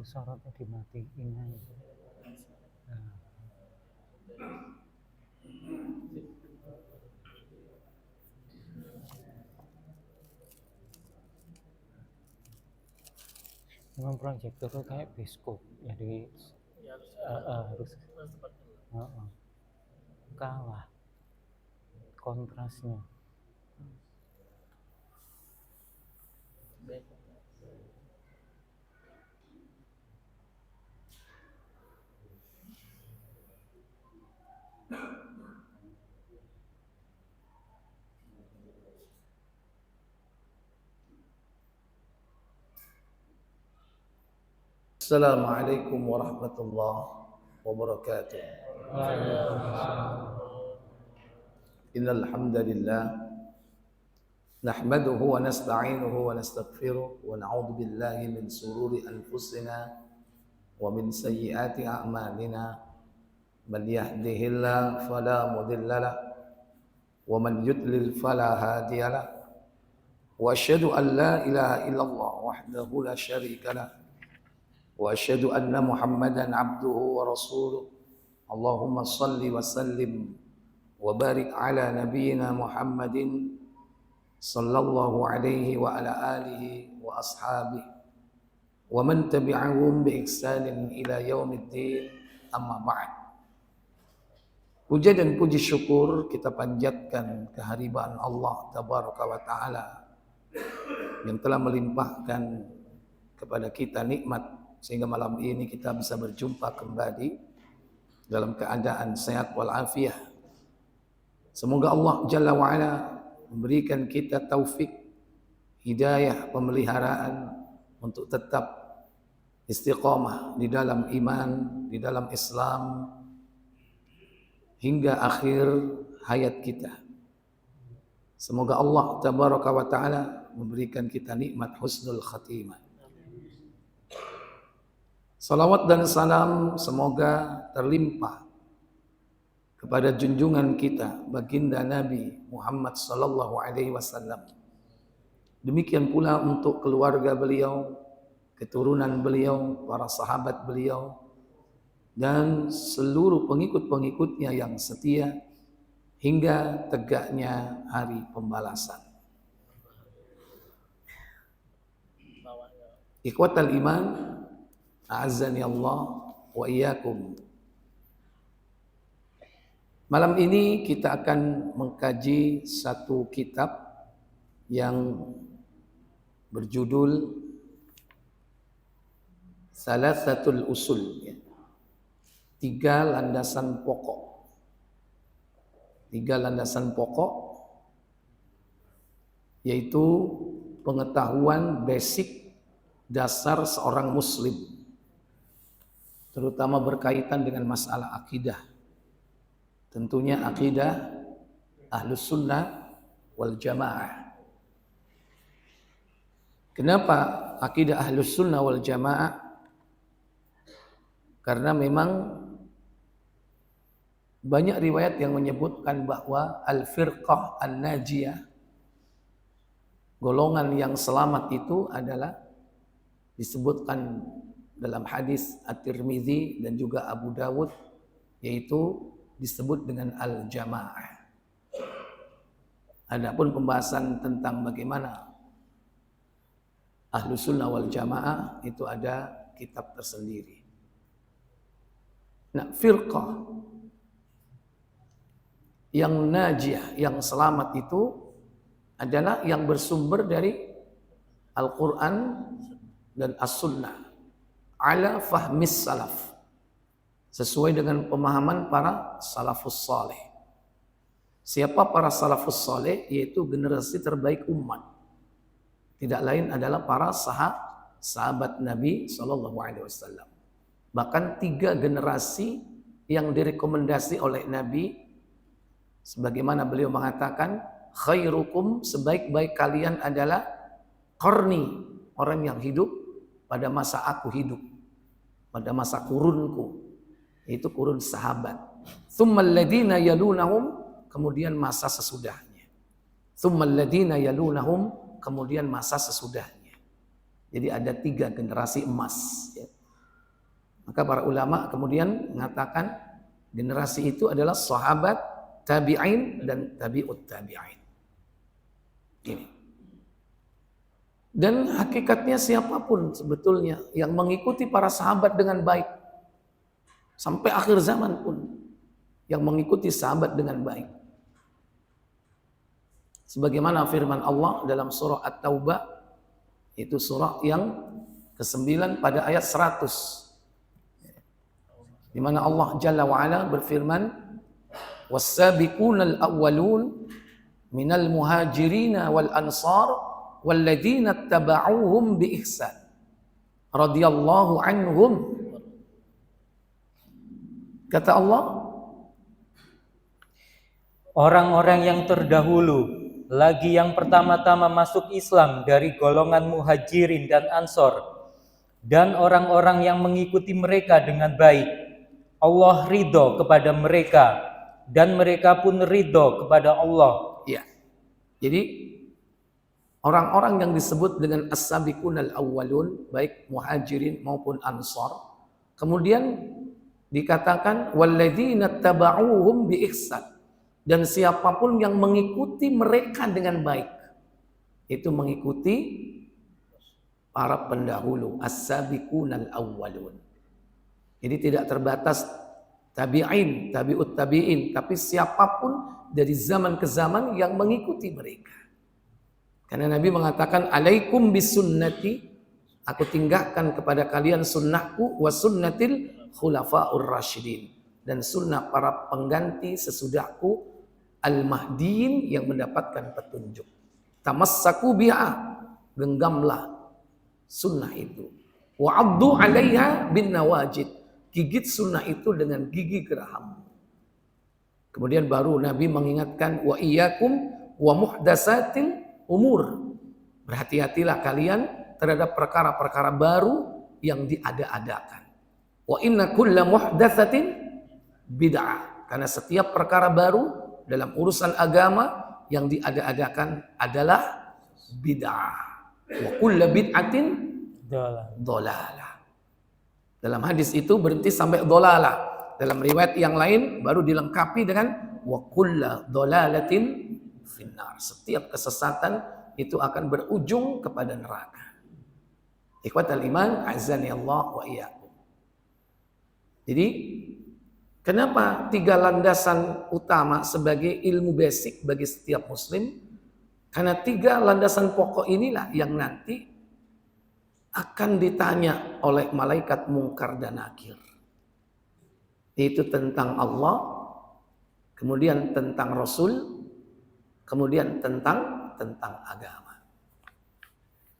itu sorotnya dimatiin aja. Nah. Memang proyektor itu kayak bioskop, jadi harus kalah kontrasnya. Assalamualaikum warahmatullahi wabarakatuh. Innal hamdalillah nahmaduhu wa nasta'inuhu wa nastaghfiruh wa na'udzu billahi min sururi anfusina wa min sayyiati a'malina. Man yahdihillahu fala mudilla lahu wa man yudlil fala hadiya lahu. Wa asyhadu an la ilaha illallah wahdahu la syarika lahu. Wa asyhadu anna Muhammadan abduhu wa rasuluh. Allahumma salli wa sallim wa barik ala nabiyyina Muhammadin sallallahu alaihi wa ala alihi wa ashabihi wa man tabi'ahum bi ihsanin ila yaumiddin, amma ba'd. Puja dan puji syukur kita panjatkan kehadiran Allah tabaraka wa taala yang telah melimpahkan kepada kita nikmat sehingga malam ini kita bisa berjumpa kembali dalam keadaan sehat walafiat. Semoga Allah Jalla wa'ala memberikan kita taufik, hidayah, pemeliharaan untuk tetap istiqamah di dalam iman, di dalam Islam hingga akhir hayat kita. Semoga Allah Tabaraka wa Ta'ala memberikan kita nikmat husnul khatimah. Salawat dan salam semoga terlimpah kepada junjungan kita baginda Nabi Muhammad sallallahu alaihi wasallam. Demikian pula untuk keluarga beliau, keturunan beliau, para sahabat beliau dan seluruh pengikut-pengikutnya yang setia hingga tegaknya hari pembalasan. Ikhwatal iman, a'azzani Allah wa iyyakum. Malam ini kita akan mengkaji satu kitab yang berjudul Salasatul Usul, tiga landasan pokok. Tiga landasan pokok yaitu pengetahuan basic dasar seorang muslim, terutama berkaitan dengan masalah akidah. Tentunya akidah Ahlus Sunnah wal Jamaah. Kenapa akidah Ahlus Sunnah wal Jamaah? Karena memang banyak riwayat yang menyebutkan bahwa al-firqah an-najiyah, golongan yang selamat itu adalah disebutkan dalam hadis At-Tirmidzi dan juga Abu Dawud, yaitu disebut dengan al-jamaah. Adapun pembahasan tentang bagaimana Ahlus Sunnah wal Jamaah itu ada kitab tersendiri. Nah, firqah yang najiyah, yang selamat itu adalah yang bersumber dari Al-Quran dan As-Sunnah ala fahmis salaf, sesuai dengan pemahaman para salafus saleh. Siapa para salafus saleh? Yaitu generasi terbaik umat. Tidak lain adalah para sahabat Nabi SAW. Bahkan 3 generasi yang direkomendasi oleh Nabi, sebagaimana beliau mengatakan, khairukum, sebaik-baik kalian adalah qarni, orang yang hidup pada masa aku hidup, pada masa kurunku, itu kurun sahabat. Tsummal ladzina yalunahum, kemudian masa sesudahnya. Tsummal ladzina yalunahum, kemudian masa sesudahnya. Jadi ada 3 generasi emas, ya. Maka para ulama kemudian mengatakan generasi itu adalah sahabat, tabi'in dan tabi'ut tabi'in. Ini. Dan hakikatnya siapapun sebetulnya yang mengikuti para sahabat dengan baik sampai akhir zaman pun yang mengikuti sahabat dengan baik. Sebagaimana firman Allah dalam surah At-Taubah, itu surah yang ke-9 pada ayat 100. Di mana Allah Jalla wa Ala berfirman, "Was-sabiqunal awwalun minal muhajirin wal ansar walladzina ittaba'uuhum bi ihsan radhiyallahu anhum." Kata Allah, orang-orang yang terdahulu, lagi yang pertama-tama masuk Islam dari golongan muhajirin dan ansor, dan orang-orang yang mengikuti mereka dengan baik, Allah ridho kepada mereka dan mereka pun ridho kepada Allah. ya. Jadi orang-orang yang disebut dengan as-sabiqunal awwalun, baik muhajirin maupun ansar, kemudian dikatakan walladzina taba'uuhum bi ihsan, dan siapapun yang mengikuti mereka dengan baik, itu mengikuti para pendahulu, as-sabiqunal awwalun. Jadi tidak terbatas tabi'in, tabi'ut tabi'in, tapi siapapun dari zaman ke zaman yang mengikuti mereka. Karena Nabi mengatakan, alaikum bisunnati, aku tinggalkan kepada kalian sunnahku, wa sunnatil khulafaur rasyidin, dan sunnah para pengganti sesudahku al-mahdiin yang mendapatkan petunjuk. Tamassaku biha, genggamlah sunnah itu. Wa addu 'alaiha bin nawajid, gigit sunnah itu dengan gigi geraham. Kemudian baru Nabi mengingatkan, wa iyyakum wa muhdatsatil umur, berhati-hatilah kalian terhadap perkara-perkara baru yang diada-adakan. Wa inna kulla muhdatsatin bid'ah, karena setiap perkara baru dalam urusan agama yang diada-adakan adalah bid'ah. Wa kulla bid'atin dhalalah. Dalam hadis itu berhenti sampai dhalalah. Dalam riwayat yang lain baru dilengkapi dengan wa kulla dhalalatin finnar. Setiap kesesatan itu akan berujung kepada neraka. Ikhwatal iman, azani Allah wa iyyakum. Jadi kenapa 3 landasan utama sebagai ilmu basic bagi setiap muslim? Karena 3 landasan pokok inilah yang nanti akan ditanya oleh malaikat mungkar dan nakir. Itu tentang Allah, kemudian tentang Rasul, kemudian tentang agama.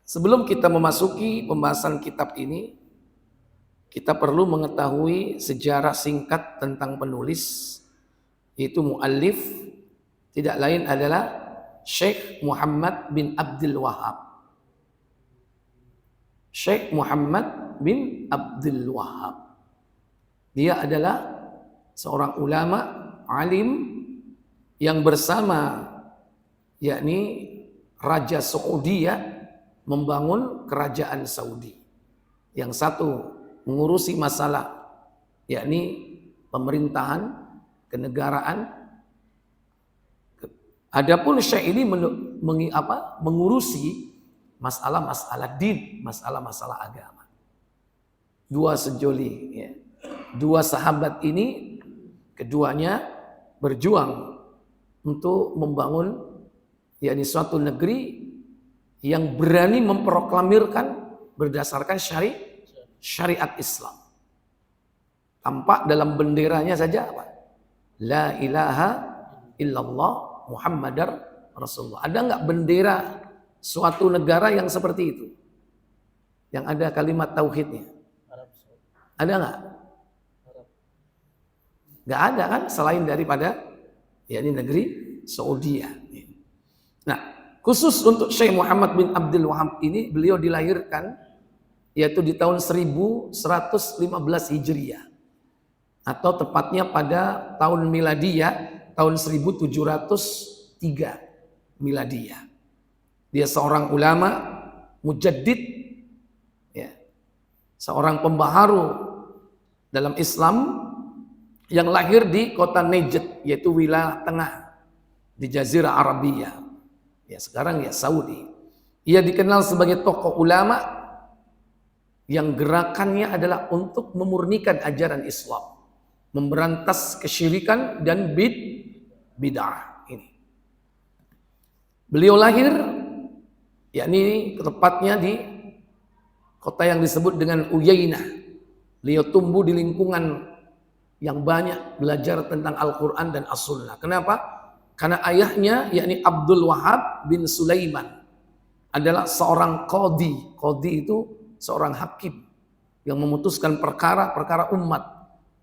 Sebelum kita memasuki pembahasan kitab ini, kita perlu mengetahui sejarah singkat tentang penulis, yaitu muallif, tidak lain adalah Syekh Muhammad bin Abdul Wahhab. Syekh Muhammad bin Abdul Wahhab. Dia adalah seorang ulama, alim yang bersama yakni Raja Saudi membangun kerajaan Saudi. Yang satu mengurusi masalah yakni pemerintahan, kenegaraan. Adapun Syekh ini mengurusi masalah-masalah din, masalah-masalah agama. 2 sejoli, ya. 2 sahabat ini keduanya berjuang untuk membangun yakni suatu negeri yang berani memproklamirkan berdasarkan syariat Islam. Tampak dalam benderanya saja apa? La ilaha illallah Muhammadar Rasulullah. Ada enggak bendera suatu negara yang seperti itu? Yang ada kalimat tauhidnya? Ada enggak? Enggak ada kan selain daripada yakni negeri Saudi. Nah, khusus untuk Syekh Muhammad bin Abdul Wahhab ini, beliau dilahirkan yaitu di tahun 1115 Hijriah, atau tepatnya pada tahun miladiyah tahun 1703 miladiyah. Dia seorang ulama, mujaddid, ya, seorang pembaharu dalam Islam yang lahir di kota Najd, yaitu wilayah tengah di Jazirah Arabia. Ya sekarang ya Saudi. Ia dikenal sebagai tokoh ulama yang gerakannya adalah untuk memurnikan ajaran Islam, memberantas kesyirikan dan bid'ah ini. Beliau lahir yakni tepatnya di kota yang disebut dengan Uyainah. Beliau tumbuh di lingkungan yang banyak belajar tentang Al-Quran dan As-Sunnah. Kenapa? Karena ayahnya yakni Abdul Wahab bin Sulaiman adalah seorang qadhi. Qadhi itu seorang hakim yang memutuskan perkara-perkara umat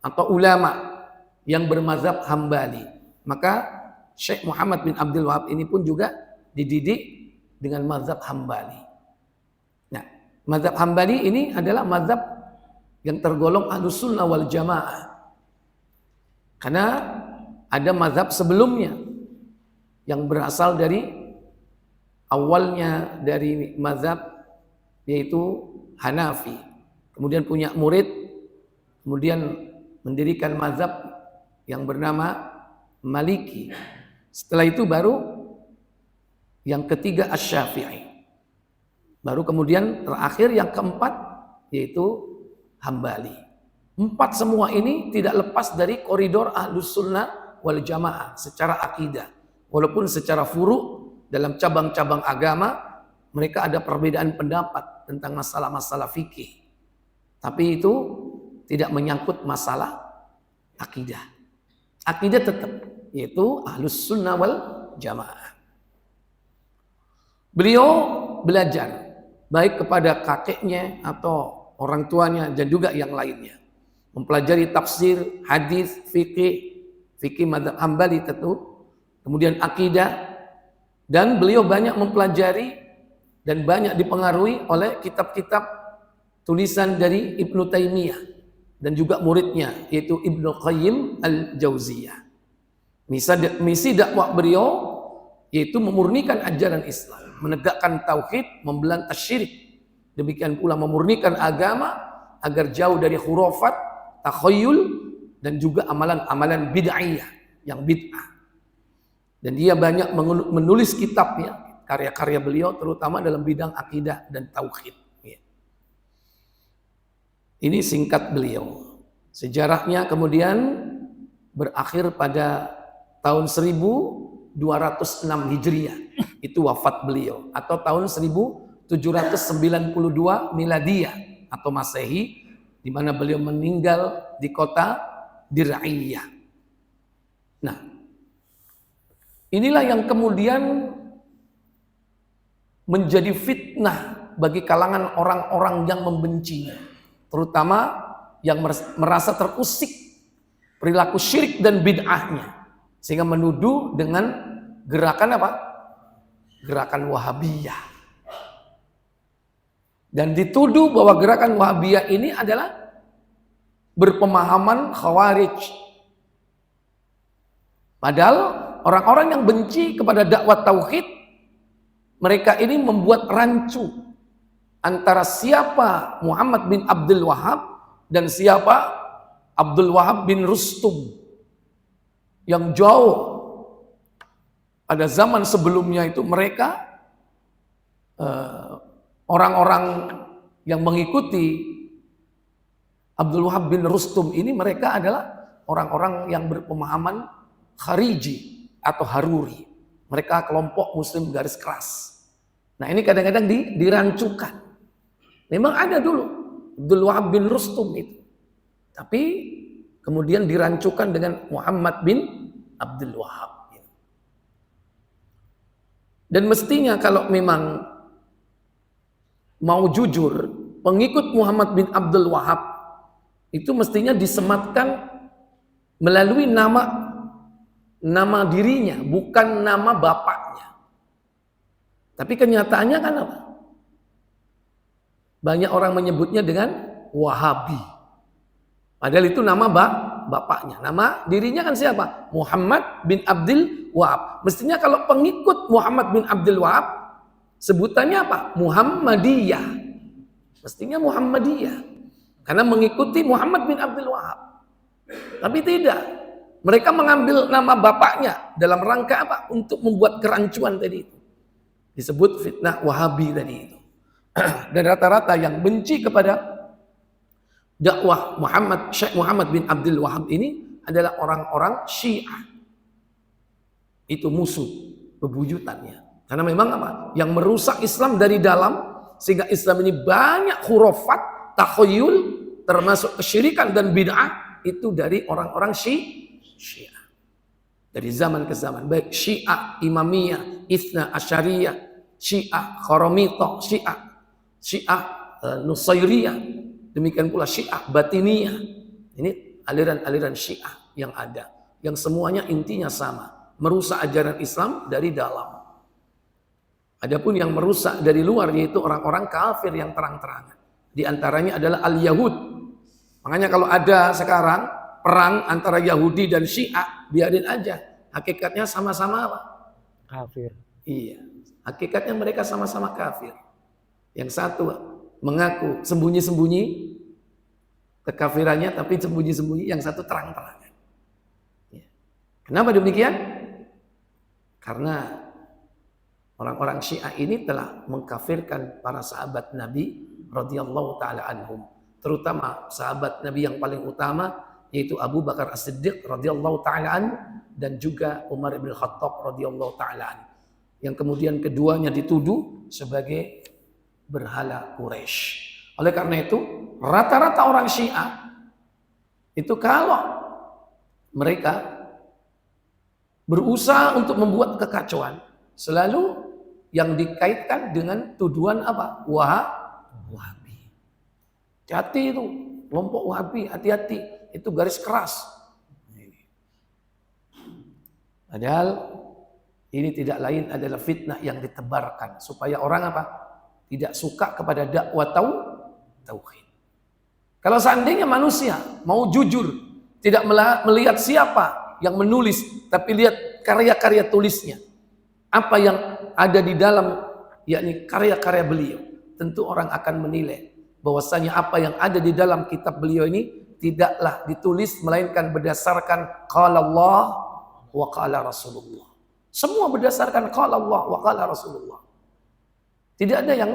atau ulama yang bermazhab Hambali. Maka Syekh Muhammad bin Abdul Wahab ini pun juga dididik dengan mazhab Hambali. Nah, mazhab Hambali ini adalah mazhab yang tergolong Ahlus Sunnah wal Jamaah. Karena ada mazhab sebelumnya yang berasal dari awalnya dari mazhab yaitu Hanafi. Kemudian punya murid, kemudian mendirikan mazhab yang bernama Maliki. Setelah itu baru yang ketiga Asy-Syafi'i. Baru kemudian terakhir yang keempat yaitu Hambali. 4 semua ini tidak lepas dari koridor Ahlus Sunnah wal Jamaah secara akidah. Walaupun secara furu' dalam cabang-cabang agama mereka ada perbedaan pendapat tentang masalah-masalah fikih. Tapi itu tidak menyangkut masalah akidah. Akidah tetap yaitu Ahlus Sunnah wal Jamaah. Beliau belajar baik kepada kakeknya atau orang tuanya dan juga yang lainnya. Mempelajari tafsir, hadis, fikih mazhab Hambali tentu, kemudian akidah, dan beliau banyak mempelajari dan banyak dipengaruhi oleh kitab-kitab tulisan dari Ibnu Taimiyah dan juga muridnya yaitu Ibnu Qayyim al-Jauziyah. Misi dakwah beliau yaitu memurnikan ajaran Islam, menegakkan tauhid, memberantas syirik. Demikian pula memurnikan agama agar jauh dari khurafat, takhayyul dan juga amalan-amalan bid'ahiyah yang bid'ah. Dan dia banyak menulis kitabnya, karya-karya beliau terutama dalam bidang akidah dan tauhid. Ini singkat beliau. Sejarahnya kemudian berakhir pada tahun 1206 Hijriah. Itu wafat beliau. Atau tahun 1792 Miladiyah atau Masehi, di mana beliau meninggal di kota Dir'iyah. Nah, inilah yang kemudian menjadi fitnah bagi kalangan orang-orang yang membencinya, terutama yang merasa terusik perilaku syirik dan bid'ahnya, sehingga menuduh dengan gerakan apa? Gerakan Wahabiyah. Dan dituduh bahwa gerakan Wahabiyah ini adalah berpemahaman Khawarij. Padahal orang-orang yang benci kepada dakwah tauhid, mereka ini membuat rancu antara siapa Muhammad bin Abdul Wahab dan siapa Abdul Wahab bin Rustum, yang jauh pada zaman sebelumnya itu mereka orang-orang yang mengikuti Abdul Wahab bin Rustum ini, mereka adalah orang-orang yang berpemahaman Khariji atau Haruri. Mereka kelompok muslim garis keras. Nah ini kadang-kadang dirancukan. Memang ada dulu Abdul Wahab bin Rustum itu. Tapi kemudian dirancukan dengan Muhammad bin Abdul Wahab. Dan mestinya kalau memang mau jujur, pengikut Muhammad bin Abdul Wahab itu mestinya disematkan melalui nama dirinya, bukan nama bapaknya. Tapi kenyataannya kan apa? Banyak orang menyebutnya dengan Wahabi. Padahal itu nama bapaknya. Nama dirinya kan siapa? Muhammad bin Abdul Wahab. Mestinya kalau pengikut Muhammad bin Abdul Wahab sebutannya apa? Muhammadiyah. Mestinya Muhammadiyah. karena mengikuti Muhammad bin Abdul Wahab. Tapi tidak, mereka mengambil nama bapaknya dalam rangka apa? Untuk membuat kerancuan tadi itu. Disebut fitnah Wahabi tadi itu. Dan rata-rata yang benci kepada dakwah Syekh Muhammad bin Abdul Wahab ini adalah orang-orang Syiah. Itu musuh bebuyutannya. Karena memang apa? Yang merusak Islam dari dalam, sehingga Islam ini banyak khurafat, takhayyul, termasuk kesyirikan dan bid'ah, itu dari orang-orang Syiah. Dari zaman ke zaman, baik Syiah Imamiyah, Itsna Asyariyah, Syiah Kharamita, Syiah Nusairiyah, demikian pula Syiah Batiniyah. Ini aliran-aliran Syiah yang ada, yang semuanya intinya sama, merusak ajaran Islam dari dalam. Adapun yang merusak dari luar yaitu orang-orang kafir yang terang-terangan. Di antaranya adalah al-Yahud. Makanya kalau ada sekarang perang antara Yahudi dan Syiah, biarin aja. Hakikatnya sama-sama apa? Kafir. Iya. Hakikatnya mereka sama-sama kafir. Yang satu mengaku sembunyi-sembunyi kekafirannya, tapi sembunyi-sembunyi, yang satu terang-terangan. Ya. Kenapa demikian? Karena orang-orang Syiah ini telah mengkafirkan para sahabat Nabi radhiyallahu taala anhum, terutama sahabat Nabi yang paling utama yaitu Abu Bakar As-Siddiq radhiyallahu taala an, dan juga Umar bin Khattab radhiyallahu taala an, yang kemudian keduanya dituduh sebagai berhala Quraisy. Oleh karena itu, rata-rata orang Syiah itu kalau mereka berusaha untuk membuat kekacauan, selalu yang dikaitkan dengan tuduhan apa? Wahabi. Hati-hati itu, kelompok Wahabi, hati-hati, itu garis keras. Padahal ini tidak lain adalah fitnah yang ditebarkan supaya orang apa? Tidak suka kepada dakwah tauhid. Kalau seandainya manusia mau jujur, tidak melihat siapa yang menulis, tapi lihat karya-karya tulisnya, apa yang ada di dalam, yakni karya-karya beliau, tentu orang akan menilai bahwasanya apa yang ada di dalam kitab beliau ini tidaklah ditulis melainkan berdasarkan qala Allah wa qala Rasulullah. Semua berdasarkan qala Allah wa qala Rasulullah. Tidak ada yang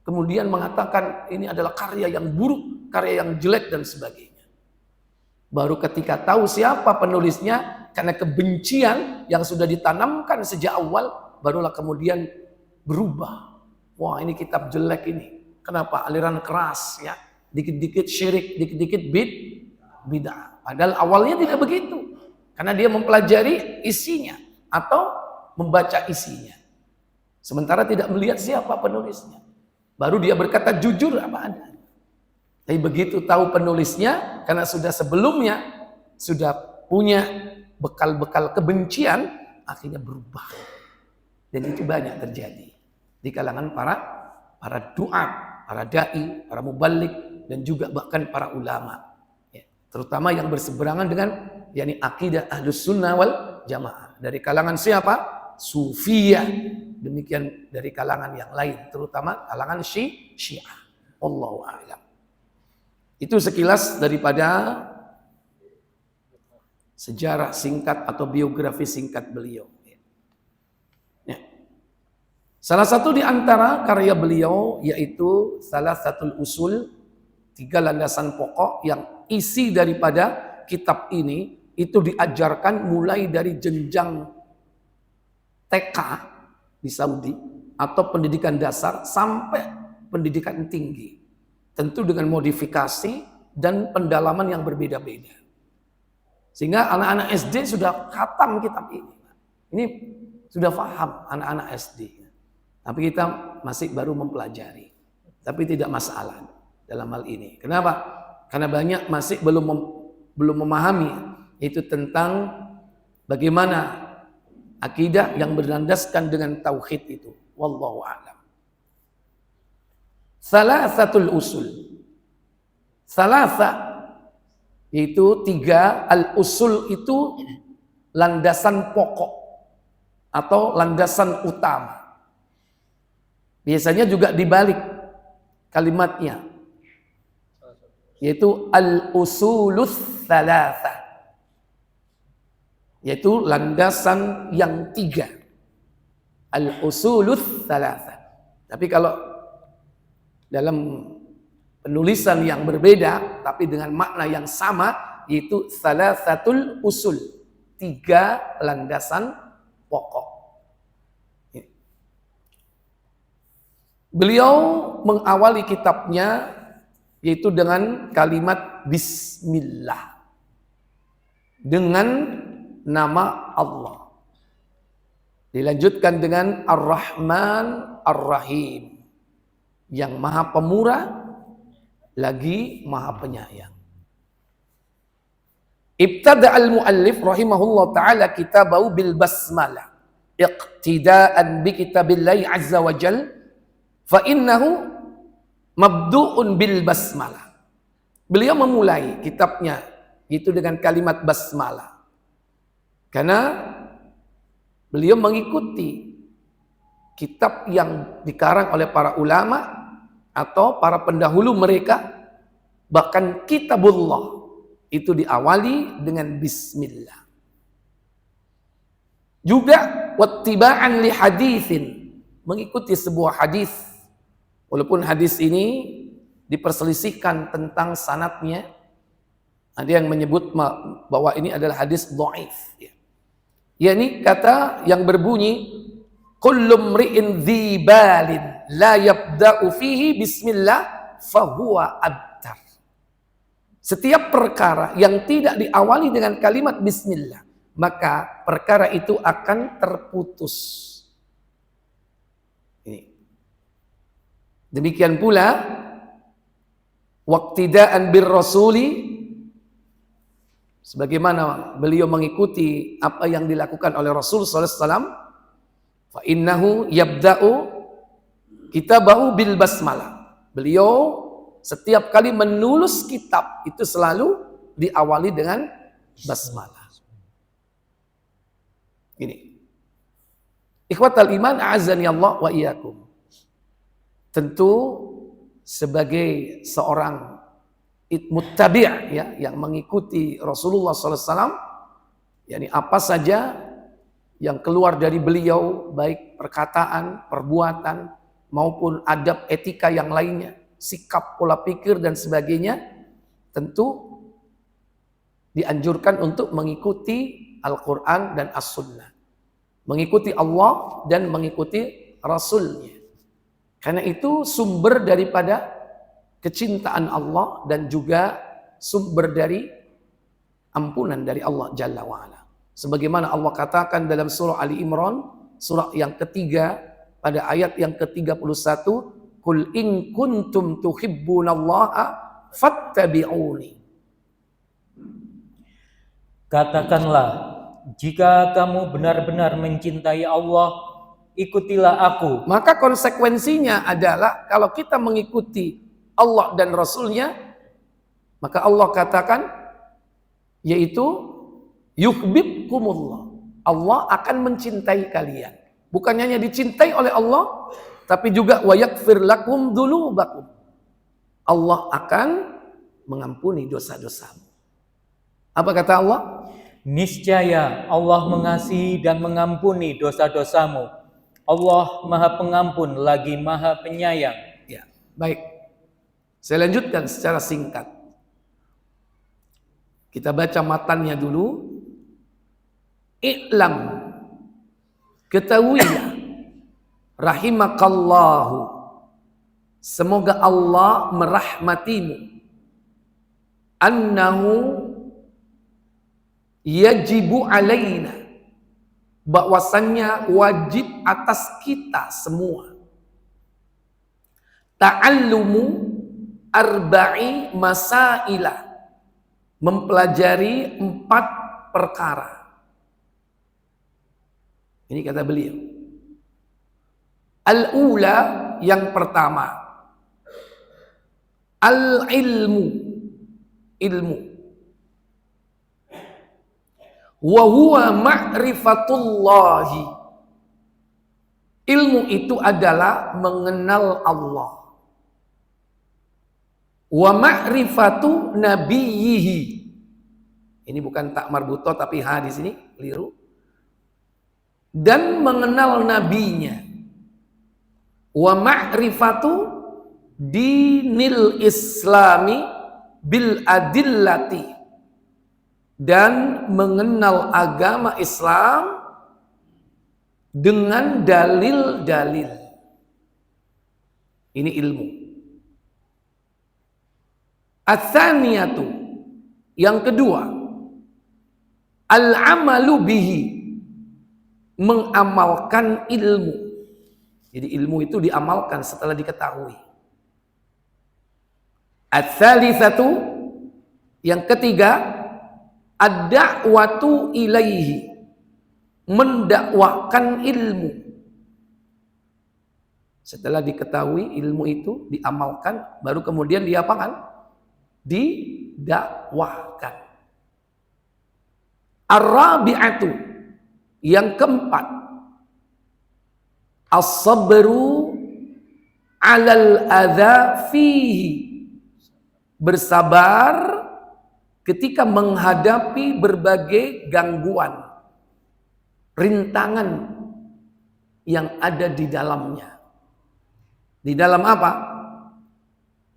kemudian mengatakan ini adalah karya yang buruk, karya yang jelek dan sebagainya. Baru ketika tahu siapa penulisnya, karena kebencian yang sudah ditanamkan sejak awal, barulah kemudian berubah. Wah, ini kitab jelek ini. Kenapa? Aliran keras ya. Dikit-dikit syirik, dikit-dikit bid'ah. Padahal awalnya tidak begitu. Karena dia mempelajari isinya atau membaca isinya. Sementara tidak melihat siapa penulisnya. Baru dia berkata jujur apa adanya. Tapi begitu tahu penulisnya, karena sudah sebelumnya sudah punya bekal-bekal kebencian, akhirnya berubah. Dan itu banyak terjadi di kalangan para duat, para dai, para mubalik, dan juga bahkan para ulama. Ya, terutama yang berseberangan dengan yakni akidah Ahlus Sunnah wal Jamaah. Dari kalangan siapa? Sufiyah. Demikian dari kalangan yang lain, terutama kalangan Syiah. Wallahu a'lam. Itu sekilas daripada sejarah singkat atau biografi singkat beliau. Ya. Salah satu di antara karya beliau yaitu Salasatul Usul, 3 landasan pokok, yang isi daripada kitab ini itu diajarkan mulai dari jenjang TK di Saudi atau pendidikan dasar sampai pendidikan tinggi. Tentu dengan modifikasi dan pendalaman yang berbeda-beda. Sehingga anak-anak SD sudah khatam kitab ini. Ini sudah paham anak-anak SD. Tapi kita masih baru mempelajari. Tapi tidak masalah dalam hal ini. Kenapa? Karena banyak masih belum memahami itu tentang bagaimana akidah yang berlandaskan dengan tauhid itu. Wallahu a'lam. Salasatul usul. Salasa itu 3, al-usul itu landasan pokok atau landasan utama. Biasanya juga dibalik kalimatnya. yaitu al-usulus thalatha, yaitu landasan yang 3. Al-usulus thalatha. Tapi kalau dalam penulisan yang berbeda tapi dengan makna yang sama, yaitu thalathatul usul, 3 landasan pokok. Beliau mengawali kitabnya yaitu dengan kalimat bismillah, dengan nama Allah. Dilanjutkan dengan Ar-Rahman Ar-Rahim, yang maha pemurah lagi maha penyayang. Ibtada al-muallif rahimahullah ta'ala kitabahu bil basmalah iqtidaan bi kitabillahi azza wa jal fa innahu mabdu'un bil basmalah. Beliau memulai kitabnya itu dengan kalimat basmalah karena beliau mengikuti kitab yang dikarang oleh para ulama atau para pendahulu mereka. Bahkan kitabullah itu diawali dengan bismillah. Juga wattiba'an li haditsin, mengikuti sebuah hadis. Walaupun hadis ini diperselisihkan tentang sanadnya. Ada yang menyebut bahwa ini adalah hadis dhaif. yakni kata yang berbunyi kullu mri'in dzibalin la yabda'u fihi bismillah fahuwa abtar. Setiap perkara yang tidak diawali dengan kalimat bismillah, maka perkara itu akan terputus. Ini. Demikian pula waqtidaan bir rasuli, sebagaimana beliau mengikuti apa yang dilakukan oleh Rasul sallallahu alaihi wasallam, fa innahu yabda'u kitabahu bil basmalah. Beliau setiap kali menulis kitab itu selalu diawali dengan basmalah. Ini. Ikhwatal iman a'azzani Allah wa iyyakum. Tentu sebagai seorang muttabi' ya, yang mengikuti Rasulullah SAW, yakni apa saja yang keluar dari beliau, baik perkataan, perbuatan maupun adab etika yang lainnya, sikap, pola pikir dan sebagainya, tentu dianjurkan untuk mengikuti Al-Quran dan As-Sunnah, mengikuti Allah dan mengikuti Rasulnya. Karena itu sumber daripada kecintaan Allah dan juga sumber dari ampunan dari Allah Jalla wa'ala. Sebagaimana Allah katakan dalam surah Ali Imran, surah yang ketiga pada ayat yang ke-31, Qul in kuntum tuhibbunallaha fattabi'uni. Katakanlah, jika kamu benar-benar mencintai Allah, ikutilah aku. Maka konsekuensinya adalah kalau kita mengikuti Allah dan Rasulnya, maka Allah katakan yaitu yuhibbukumullah, Allah akan mencintai kalian. Bukan hanya dicintai oleh Allah, tapi juga wa yaghfir lakum dzunubakum, Allah akan mengampuni dosa-dosamu. Apa kata Allah? Niscaya Allah mengasihi dan mengampuni dosa-dosamu. Allah Maha Pengampun lagi Maha Penyayang. Ya, baik. Saya lanjutkan secara singkat. Kita baca matannya dulu. I'lam, ketahuilah, rahimakallahu, semoga Allah merahmatimu, annahu yajibu alaina, bahwasannya wajib atas kita semua, ta'allumu arba'i masailah, mempelajari 4 perkara. Ini kata beliau. Al-ula, yang pertama, al-ilmu, ilmu. Wa huwa ma'rifatullahi, ilmu itu adalah mengenal Allah. wa ma'rifatu nabiyyihi. Ini bukan tak marbuto tapi ha di sini keliru. Dan mengenal nabinya. Wa ma'rifatu dinil islami bil adillati. Dan mengenal agama Islam dengan dalil-dalil. Ini ilmu. Ats-tsaniyatu, yang kedua, al-amalu bihi, mengamalkan ilmu. Jadi ilmu itu diamalkan setelah diketahui. Ats-tsalitsatu, yang ketiga, ad-da'watu ilaihi, mendakwahkan ilmu. Setelah diketahui ilmu itu diamalkan, baru kemudian diapakan? Didakwahkan. Ar-rabi'atu, yang keempat, as-sabru 'alal adza fihi, bersabar ketika menghadapi berbagai gangguan, rintangan yang ada di dalamnya. Di dalam apa?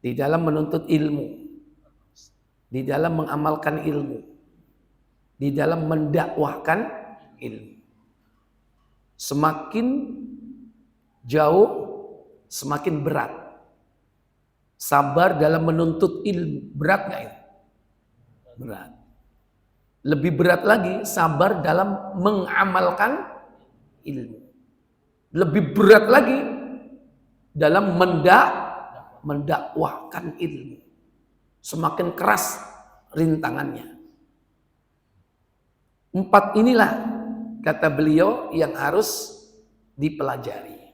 Di dalam menuntut ilmu, di dalam mengamalkan ilmu, di dalam mendakwahkan ilmu. Semakin jauh, semakin berat. Sabar dalam menuntut ilmu, berat nggak itu? Berat. Lebih berat lagi sabar dalam mengamalkan ilmu. Lebih berat lagi dalam mendakwahkan ilmu. Semakin keras rintangannya. 4 inilah kata beliau yang harus dipelajari.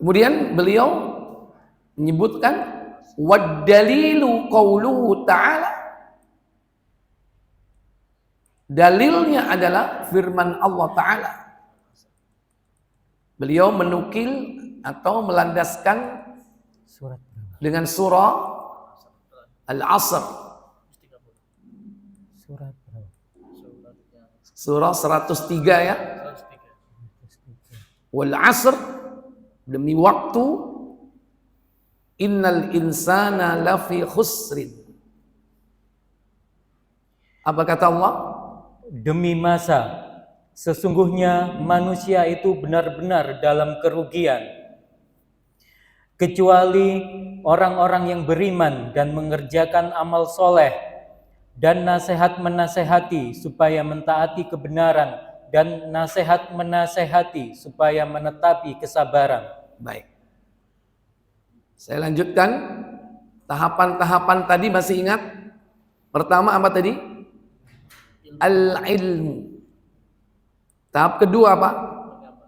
Kemudian beliau menyebutkan wad-dalilu qauluhu ta'ala, dalilnya adalah firman Allah Ta'ala. Beliau menukil atau melandaskan dengan surah Al-Asr, surah 103 ya. Wal 'asr, demi waktu, innal insana lafi khusrin. Apa kata Allah? Demi masa, sesungguhnya manusia itu benar-benar dalam kerugian, kecuali orang-orang yang beriman dan mengerjakan amal soleh, dan nasihat menasehati supaya mentaati kebenaran, dan nasihat menasehati supaya menetapi kesabaran. Baik. Saya lanjutkan. Tahapan-tahapan tadi masih ingat? Pertama apa tadi? Al-ilmu. Tahap kedua apa?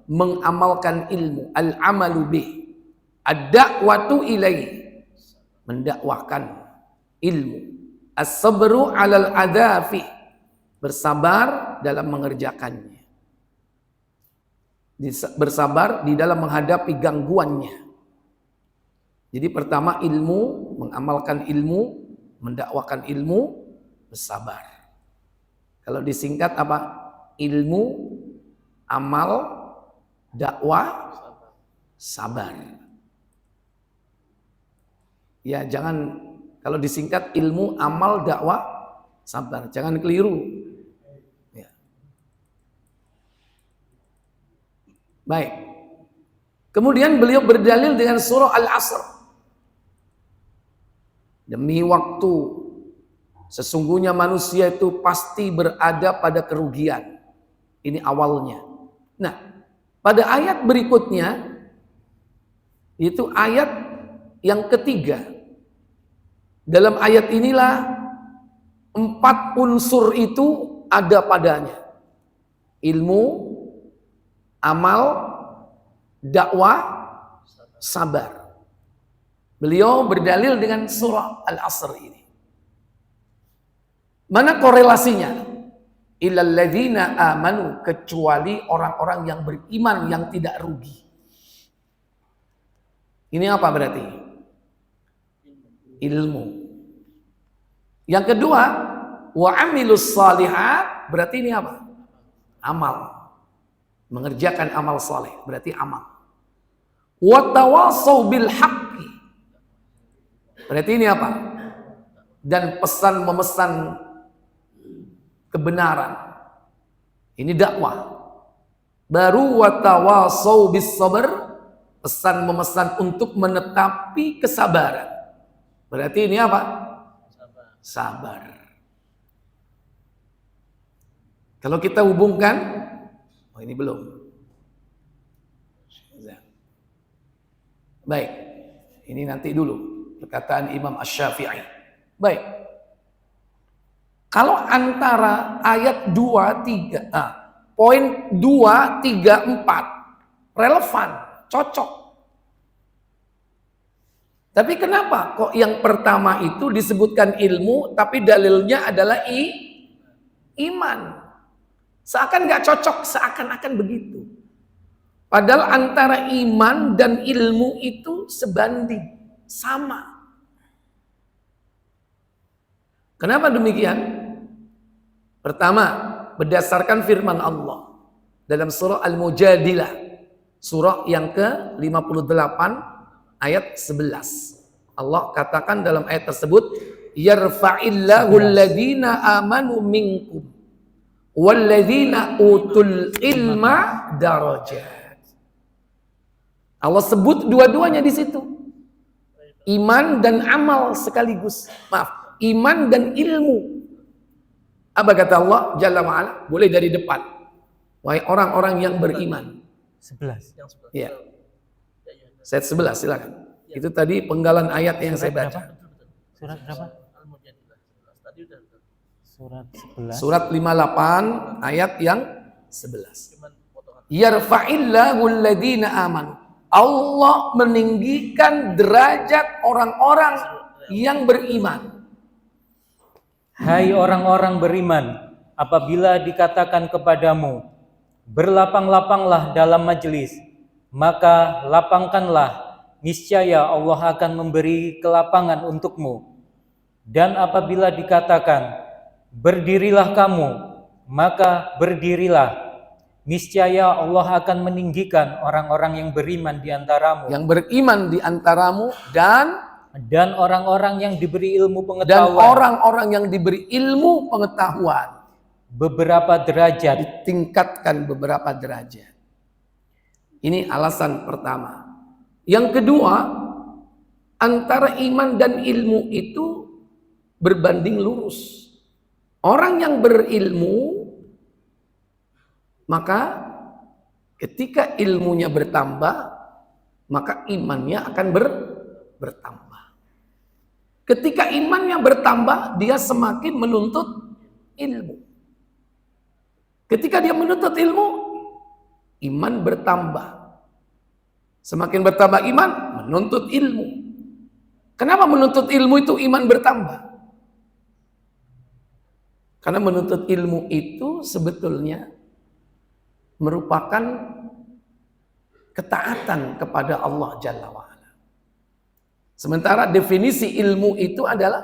Mengamalkan ilmu. Al-amalu bih. Ad-da'watu ilaih, mendakwahkan ilmu. As-sabru 'alal adafi, bersabar dalam mengerjakannya. Bersabar di dalam menghadapi gangguannya. Jadi pertama ilmu, mengamalkan ilmu, mendakwakan ilmu, bersabar. Kalau disingkat apa? Ilmu, amal, dakwah, sabar. Ya, jangan kalau disingkat ilmu, amal, dakwah, sabar. Jangan keliru. Ya. Baik. Kemudian beliau berdalil dengan surah Al-Asr. Demi waktu, sesungguhnya manusia itu pasti berada pada kerugian. Ini awalnya. Nah, pada ayat berikutnya, itu ayat yang ketiga. Dalam ayat inilah 4 unsur itu ada padanya. Ilmu, amal, dakwah, sabar. Beliau berdalil dengan surah Al-Asr ini. Mana korelasinya? Illal ladzina amanu, kecuali orang-orang yang beriman yang tidak rugi. Ini apa berarti? Ilmu. Yang kedua, wa amilus salihat, berarti ini apa? Amal. Mengerjakan amal saleh, berarti amal. Wa tawassaw bil haqqi, berarti ini apa? Dan pesan memesan kebenaran. Ini dakwah. Baru wa tawassaw bis sabr, pesan memesan untuk menetapi kesabaran. Berarti ini apa? Sabar. Kalau kita hubungkan, oh ini belum. Baik, ini nanti dulu perkataan Imam Asy-Syafi'i. Baik. Kalau antara ayat 2, 3, poin 2, 3, 4 relevan, cocok. Tapi kenapa kok yang pertama itu disebutkan ilmu, tapi dalilnya adalah iman? Seakan gak cocok, seakan-akan begitu. Padahal antara iman dan ilmu itu sebanding, sama. Kenapa demikian? Pertama, berdasarkan firman Allah dalam surah Al-Mujadilah, surah yang ke-58 ayat 11. Allah katakan dalam ayat tersebut, yarfa'illahu alladhina amanu minkum walladhina utul ilma darajat. Allah sebut dua-duanya di situ. Iman dan amal sekaligus. Maaf, iman dan ilmu. Apa kata Allah Jalla wa'ala? Boleh dari depan. Wahai orang-orang yang beriman. 11. Ya. Ayat 11 silakan. Itu tadi penggalan ayat yang saya baca. Surat berapa? Surat 11. Surat 58 ayat yang 11. Yarfa'illahu alladhina amanu. Allah meninggikan derajat orang-orang yang beriman. Hai orang-orang beriman, apabila dikatakan kepadamu, berlapang-lapanglah dalam majelis, maka lapangkanlah, niscaya Allah akan memberi kelapangan untukmu. Dan apabila dikatakan, berdirilah kamu, maka berdirilah, niscaya Allah akan meninggikan orang-orang yang beriman di antaramu. Yang beriman di antaramu dan orang-orang yang diberi ilmu pengetahuan. Dan orang-orang yang diberi ilmu pengetahuan. Beberapa derajat. Ditingkatkan beberapa derajat. Ini alasan pertama. Yang kedua, antara iman dan ilmu itu berbanding lurus. Orang yang berilmu, maka ketika ilmunya bertambah, maka imannya akan bertambah. Ketika imannya bertambah, dia semakin menuntut ilmu. Ketika dia menuntut ilmu, iman bertambah. Semakin bertambah iman, menuntut ilmu. Kenapa menuntut ilmu itu iman bertambah? Karena menuntut ilmu itu sebetulnya merupakan ketaatan kepada Allah Jalla wa'ala. Sementara definisi ilmu itu adalah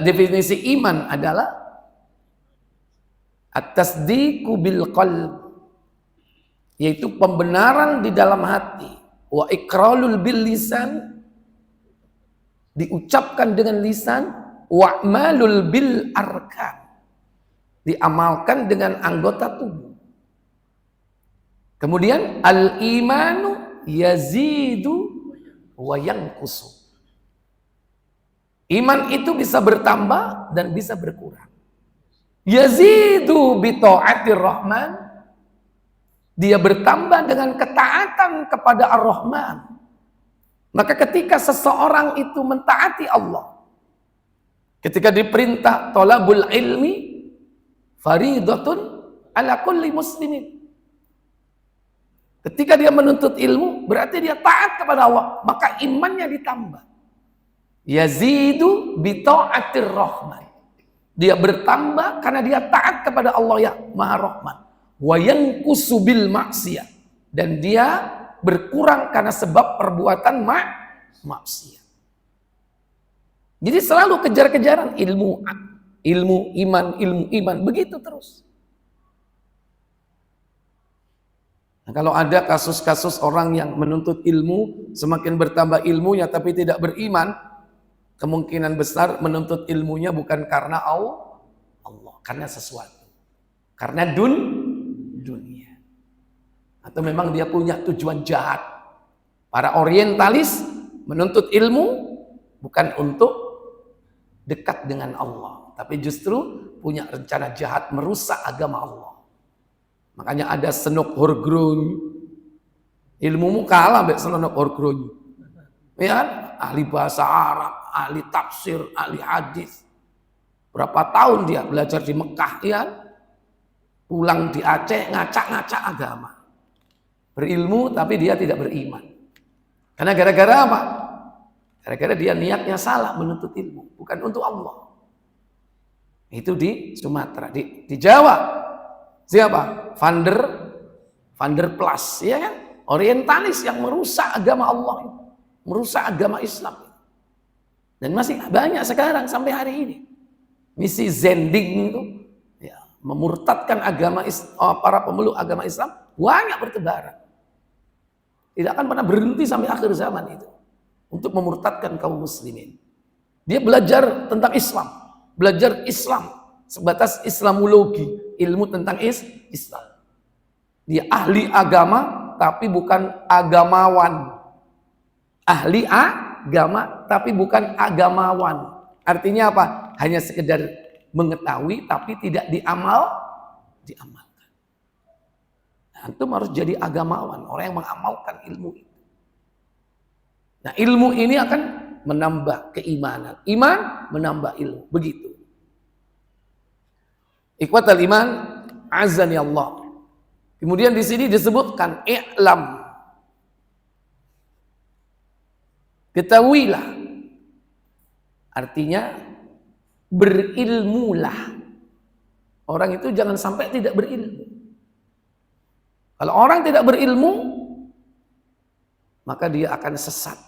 definisi iman adalah at-tasdiqu bil qalb, yaitu pembenaran di dalam hati, wa iqralul bil lisan, diucapkan dengan lisan, wa amalul bil arkan, diamalkan dengan anggota tubuh. Kemudian al-imanu yazidu wa yanqusu. Iman itu bisa bertambah dan bisa berkurang. Yazidu bi ta'atir rahman, dia bertambah dengan ketaatan kepada Ar-Rahman. Maka ketika seseorang itu mentaati Allah, ketika diperintah thalabul ilmi faridatun ala kulli muslimin, ketika dia menuntut ilmu berarti dia taat kepada Allah, maka imannya ditambah. Yazidu bi ta'atir rahman, dia bertambah karena dia taat kepada Allah yang Maha Rahman. Wa yanqusu bil maksiyah, dan dia berkurang karena sebab perbuatan maksiat. Jadi selalu kejar-kejaran ilmu iman, begitu terus. Nah, kalau ada kasus-kasus orang yang menuntut ilmu, semakin bertambah ilmunya tapi tidak beriman, kemungkinan besar menuntut ilmunya bukan karena Allah, karena sesuatu. Karena dunia. Atau memang dia punya tujuan jahat. Para orientalis menuntut ilmu bukan untuk dekat dengan Allah, tapi justru punya rencana jahat merusak agama Allah. Makanya ada senuk horgrun. Ilmumu kalah mbek senuk horgrun. Ya kan? Ahli bahasa Arab, ahli tafsir, ahli hadis. Berapa tahun dia belajar di Mekah, ya? Pulang di Aceh ngacak-ngacak agama. Berilmu tapi dia tidak beriman. Karena gara-gara apa? Gara-gara dia niatnya salah menuntut ilmu, bukan untuk Allah. Itu di Sumatera, di Jawa. Siapa? Van der Plas, ya kan? Orientalis yang merusak agama Allah, merusak agama Islam. Dan masih banyak sekarang sampai hari ini. Misi Zending itu ya, memurtadkan agama para pemeluk agama Islam banyak bertebaran. Tidak akan pernah berhenti sampai akhir zaman itu untuk memurtadkan kaum muslimin. Dia belajar tentang Islam, belajar Islam sebatas Islamologi, ilmu tentang Islam. Dia ahli agama tapi bukan agamawan. Ahli agama tapi bukan agamawan. Artinya apa? Hanya sekedar mengetahui tapi tidak diamalkan. Antum harus jadi agamawan, orang yang mengamalkan ilmu itu. Nah, ilmu ini akan menambah keimanan. Iman menambah ilmu. Begitu. Ikhwatal iman, azani Allah. Kemudian di sini disebutkan i'lam. Ketahuilah. Artinya berilmulah. Orang itu jangan sampai tidak berilmu. Kalau orang tidak berilmu, maka dia akan sesat.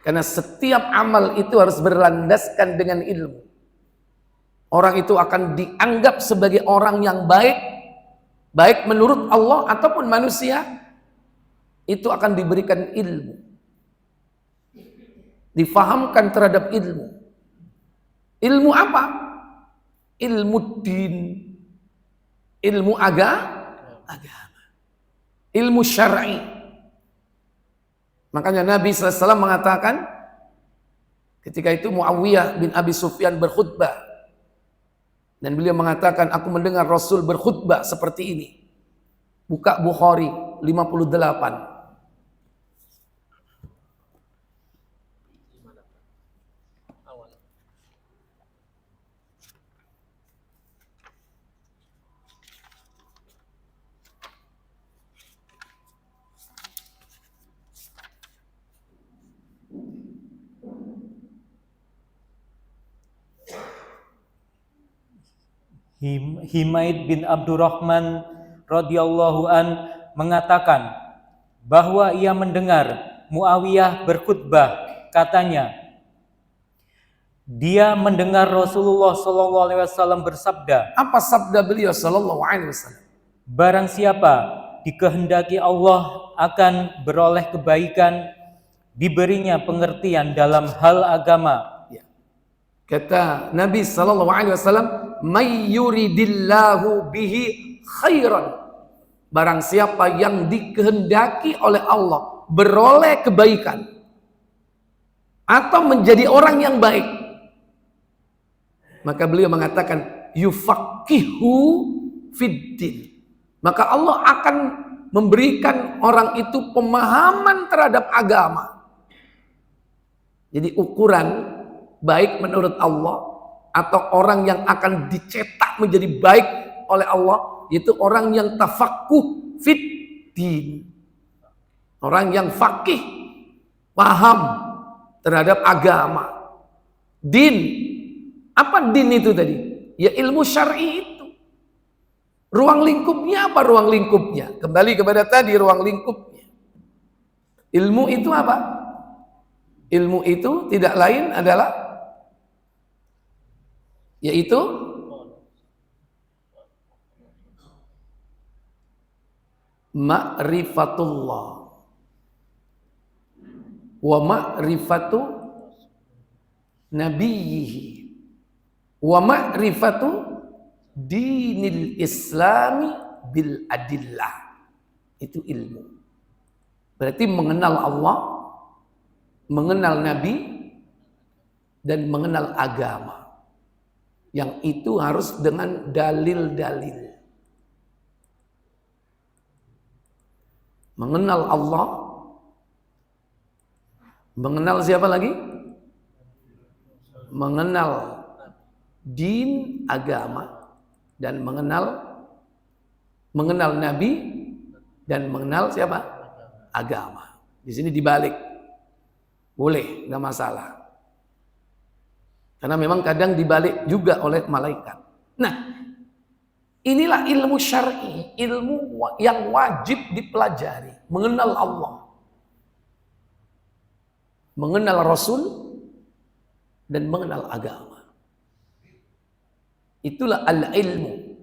Karena setiap amal itu harus berlandaskan dengan ilmu. Orang itu akan dianggap sebagai orang yang baik, baik menurut Allah ataupun manusia, itu akan diberikan ilmu. Difahamkan terhadap ilmu. Ilmu apa? Ilmu din. Ilmu agama. Ilmu syar'i. Makanya Nabi SAW mengatakan ketika itu Muawiyah bin Abi Sufyan berkhutbah dan beliau mengatakan, aku mendengar Rasul berkhutbah seperti ini. Buka Bukhari 58. Himaid bin Abdurrahman radhiyallahu an mengatakan bahwa ia mendengar Muawiyah berkhutbah. Katanya, dia mendengar Rasulullah SAW bersabda. Apa sabda beliau SAW? Barang siapa dikehendaki Allah akan beroleh kebaikan, diberinya pengertian dalam hal agama. Kata Nabi SAW, "May yuridillahu bihi khairan." Barang siapa yang dikehendaki oleh Allah beroleh kebaikan atau menjadi orang yang baik, maka beliau mengatakan yufaqihu fiddin. Maka Allah akan memberikan orang itu pemahaman terhadap agama. Jadi ukuran baik menurut Allah atau orang yang akan dicetak menjadi baik oleh Allah, yaitu orang yang tafaqquh fid din. Orang yang faqih, paham terhadap agama. Din. Apa din itu tadi? Ya ilmu syar'i itu. Ruang lingkupnya apa ruang lingkupnya? Kembali kepada tadi ruang lingkupnya. Ilmu itu apa? Ilmu itu tidak lain adalah yaitu ma'rifatullah wa ma'rifatu nabiyhi wa ma'rifatu dinil islami bil adillah. Itu ilmu. Berarti mengenal Allah, mengenal Nabi, dan mengenal agama. Yang itu harus dengan dalil-dalil. Mengenal Allah, mengenal siapa lagi? Mengenal din, agama, dan mengenal Nabi, dan mengenal siapa? Agama. Di sini dibalik. Boleh, nggak masalah. Karena memang kadang dibalik juga oleh malaikat. Nah, inilah ilmu syar'i, ilmu yang wajib dipelajari. Mengenal Allah, mengenal Rasul, dan mengenal agama. Itulah al-ilmu.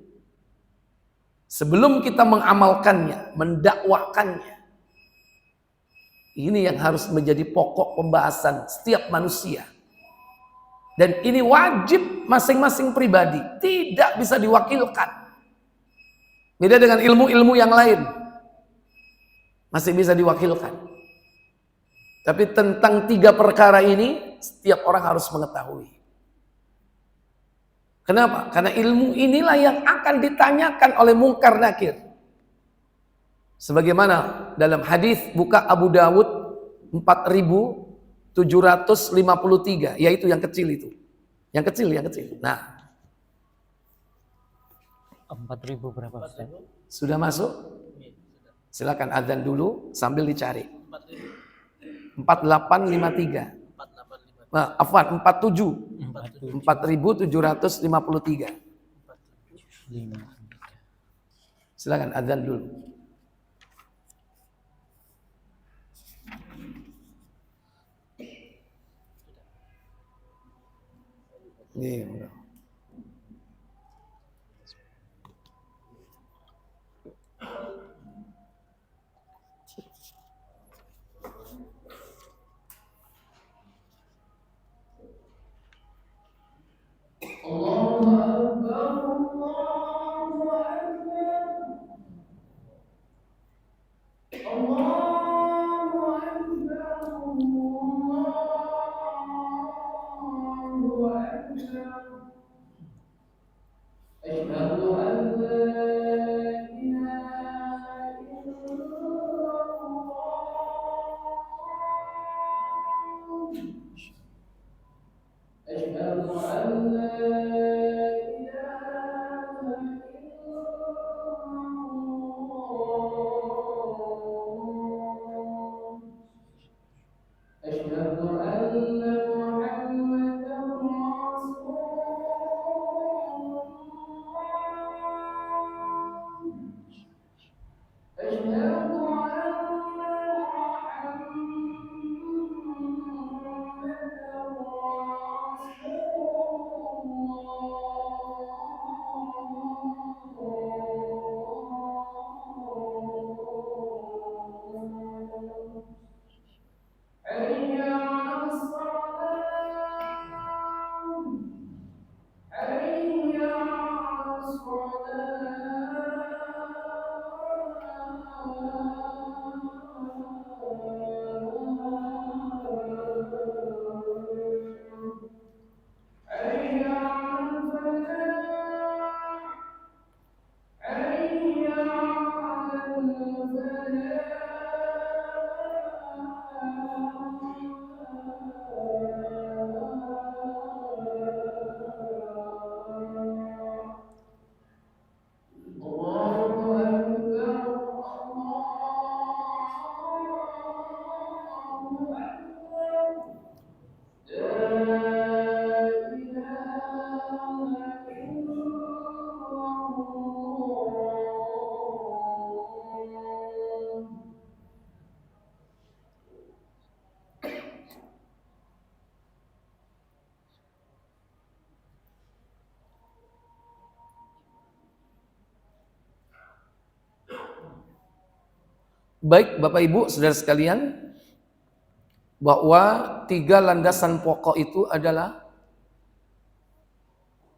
Sebelum kita mengamalkannya, mendakwakannya, ini yang harus menjadi pokok pembahasan setiap manusia. Dan ini wajib masing-masing pribadi, tidak bisa diwakilkan. Beda dengan ilmu-ilmu yang lain, masih bisa diwakilkan. Tapi tentang 3 perkara ini, setiap orang harus mengetahui. Kenapa? Karena ilmu inilah yang akan ditanyakan oleh Munkar Nakir. Sebagaimana dalam hadis buka Abu Dawud 4753, yaitu yang kecil itu. Yang kecil. Nah, 4.000 berapa Ustaz? sudah masuk? Silakan adzan dulu sambil dicari. 4853. Nah, afwan 4753. Silakan adzan dulu. Nih, Baik Bapak Ibu saudara sekalian, bahwa 3 landasan pokok itu adalah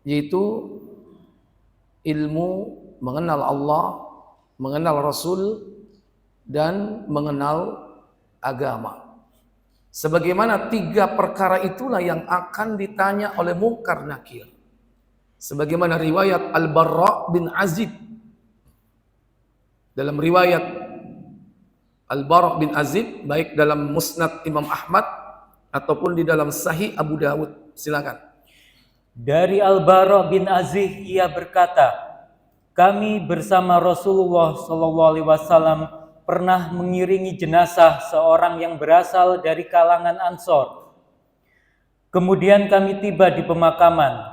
yaitu ilmu, mengenal Allah, mengenal Rasul, dan mengenal agama. Sebagaimana 3 perkara itulah yang akan ditanya oleh Munkar Nakir. Sebagaimana riwayat Al-Barra bin Azib. Dalam riwayat Al-Barra bin Azib, baik dalam Musnad Imam Ahmad ataupun di dalam Sahih Abu Dawud. Silakan. Dari Al-Barra bin Azib ia berkata, kami bersama Rasulullah SAW pernah mengiringi jenazah seorang yang berasal dari kalangan Ansor. Kemudian kami tiba di pemakaman.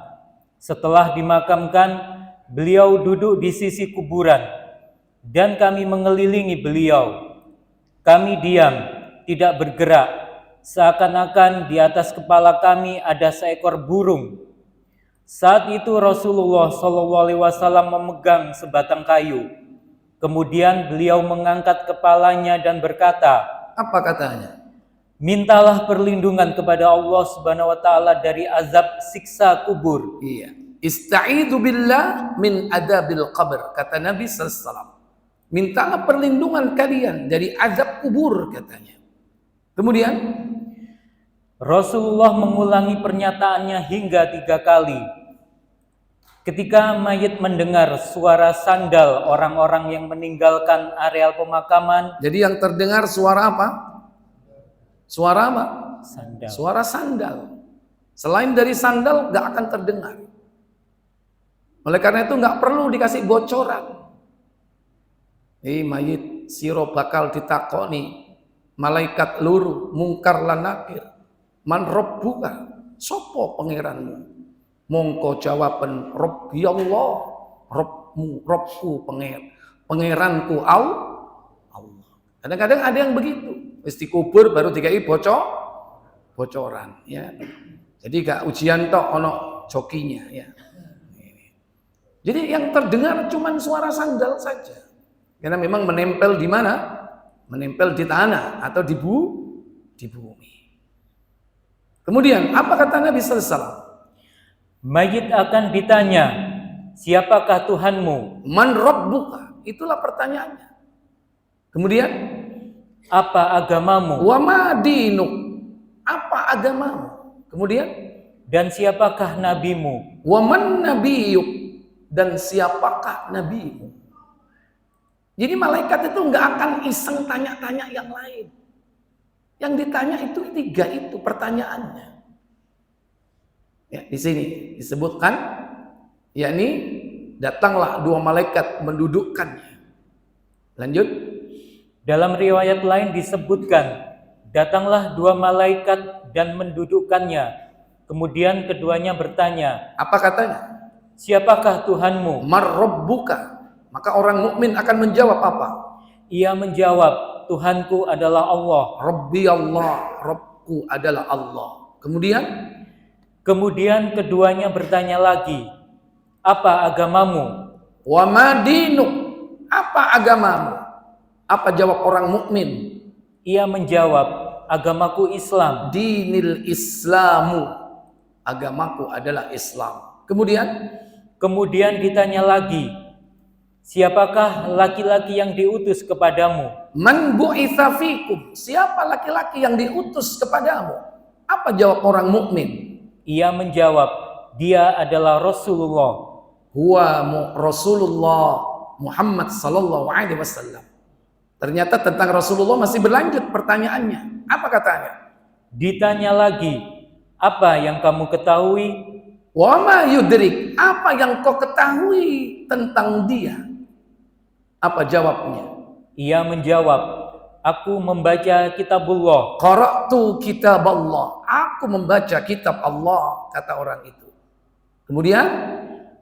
Setelah dimakamkan, beliau duduk di sisi kuburan dan kami mengelilingi beliau. Kami diam, tidak bergerak, seakan-akan di atas kepala kami ada seekor burung. Saat itu Rasulullah SAW memegang sebatang kayu. Kemudian beliau mengangkat kepalanya dan berkata, apa katanya? mintalah perlindungan kepada Allah Subhanahu wa taala dari azab siksa kubur. Iya. Ista'idu billah min adabil qabr, kata Nabi sallallahu alaihi wasallam. Mintalah perlindungan kalian dari azab kubur, katanya. Kemudian Rasulullah mengulangi pernyataannya hingga 3 kali. Ketika mayit mendengar suara sandal orang-orang yang meninggalkan areal pemakaman. Jadi yang terdengar suara apa? Suara apa? Sandal. Suara sandal. Selain dari sandal gak akan terdengar. Oleh karena itu gak perlu dikasih bocoran. Mayit siro bakal ditakoni malaikat luru Munkar lan Nakir, man rabbuka, sopo pangeranmu? Mongko jawaban Rabbi Allah, Rabbku pangeranku Allah. Kadang-kadang ada yang begitu, mesti kubur baru dikai bocoran, ya. Jadi gak ujian tok ono jokinya, ya. Jadi yang terdengar cuman suara sandal saja. Karena memang menempel di mana? Menempel di tanah atau di bumi. Kemudian apa kata Nabi sallallahu alaihi wasallam? Mayit akan ditanya, siapakah Tuhanmu? Man rabbuka, itulah pertanyaannya. Kemudian apa agamamu? Wa ma dinuk, apa agamamu? Kemudian dan siapakah nabimu? Wa man nabiyuk, dan siapakah nabimu? Jadi malaikat itu nggak akan iseng tanya-tanya yang lain. Yang ditanya itu 3 itu pertanyaannya. Ya, di sini disebutkan, yakni datanglah 2 malaikat mendudukkannya. Lanjut. Dalam riwayat lain disebutkan, datanglah 2 malaikat dan mendudukkannya. Kemudian keduanya bertanya, apa katanya? Siapakah Tuhanmu? Mar rabbuka. Maka orang mukmin akan menjawab apa? Ia menjawab, Tuhanku adalah Allah. Rabbi Allah, Rabbku adalah Allah. Kemudian keduanya bertanya lagi, apa agamamu? Wa ma dinuk, apa agamamu? Apa jawab orang mukmin? Ia menjawab, agamaku Islam. Dinil Islamu, agamaku adalah Islam. Kemudian ditanya lagi, siapakah laki-laki yang diutus kepadamu? Man bu'itsa fikum, siapa laki-laki yang diutus kepadamu? Apa jawab orang mukmin? Ia menjawab, dia adalah Rasulullah. Huwa Rasulullah Muhammad sallallahu alaihi wasallam. Ternyata tentang Rasulullah masih berlanjut pertanyaannya. Apa katanya? Ditanya lagi, apa yang kamu ketahui? Wa ma yudrik, apa yang kau ketahui tentang dia? Apa jawabnya? Ia menjawab, aku membaca kitabullah. Qara'tu kitaballah, aku membaca kitab Allah, kata orang itu. Kemudian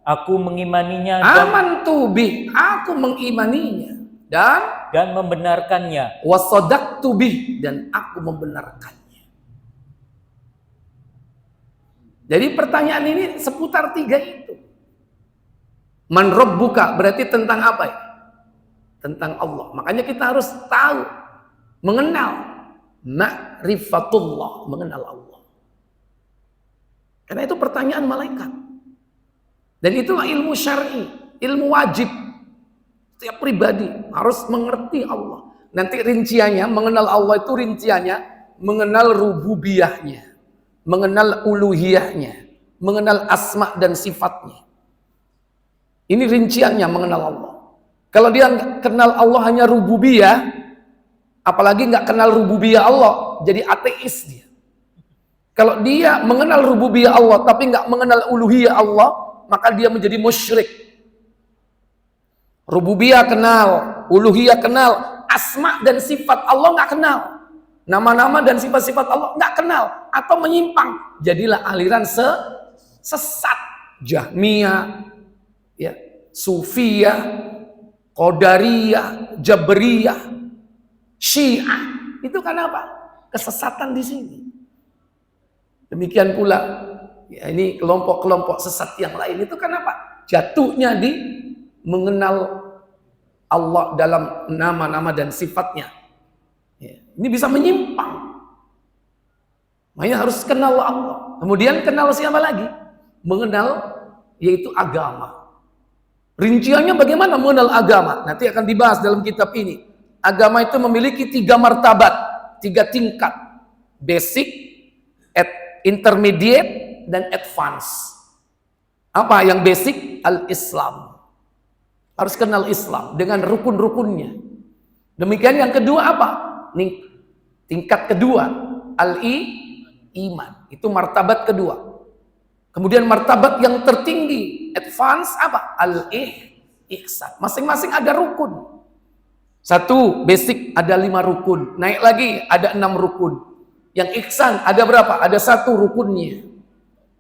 aku mengimaninya amantu bih, aku mengimaninya dan membenarkannya. Wasadaqtu bih, dan aku membenarkannya. Jadi pertanyaan ini seputar 3 itu. Man rabbuka berarti tentang apa ya? tentang Allah. Makanya kita harus tahu, mengenal ma'rifatullah, mengenal Allah. Karena itu pertanyaan malaikat. Dan itulah ilmu syar'i, ilmu wajib. Setiap pribadi harus mengerti Allah. Nanti rinciannya, mengenal Allah itu rinciannya, mengenal rububiyahnya, mengenal uluhiyahnya, mengenal asma dan sifatnya. Ini rinciannya mengenal Allah. Kalau dia kenal Allah hanya rububiyah, apalagi nggak kenal rububiyah Allah, jadi ateis dia. Kalau dia mengenal rububiyah Allah tapi nggak mengenal uluhiyah Allah, maka dia menjadi musyrik. Rububiyah kenal, uluhiyah kenal, asma dan sifat Allah nggak kenal. Nama-nama dan sifat-sifat Allah nggak kenal atau menyimpang. Jadilah aliran sesat, Jahmiyah, ya, Sufiyah, Qadariyah, Jabriyah, Syiah. Itu kan apa? Kesesatan di sini. Demikian pula, ya, ini kelompok-kelompok sesat yang lain itu kan apa? Jatuhnya di mengenal Allah dalam nama-nama dan sifatnya. Ya, ini bisa menyimpang. Makanya harus kenal Allah. Kemudian kenal siapa lagi? Mengenal, yaitu agama. Rinciannya bagaimana mengenal agama? Nanti akan dibahas dalam kitab ini. Agama itu memiliki 3 martabat, 3 tingkat. Basic, intermediate, dan advance. Apa yang basic? Al-Islam. Harus kenal Islam dengan rukun-rukunnya. Demikian yang kedua apa? Tingkat kedua, al-iman. Itu martabat kedua. Kemudian martabat yang tertinggi, advance apa? Al-ihsan. Masing-masing ada rukun. 1 basic ada 5 rukun. Naik lagi ada 6 rukun. Yang ihsan ada berapa? Ada 1 rukunnya.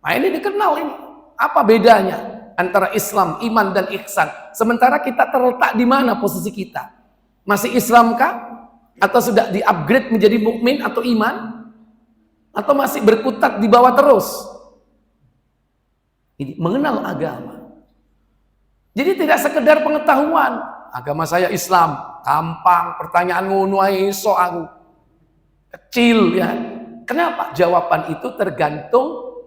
Nah ini dikenal ini. Apa bedanya antara Islam, iman, dan ihsan? Sementara kita terletak di mana posisi kita? Masih Islamkah? Atau sudah di-upgrade menjadi mukmin atau iman? Atau masih berkutat di bawah terus? Ini mengenal agama. Jadi tidak sekedar pengetahuan. Agama saya Islam, gampang, pertanyaan ngono ae iso aku. Kecil ya. Kenapa? Jawaban itu tergantung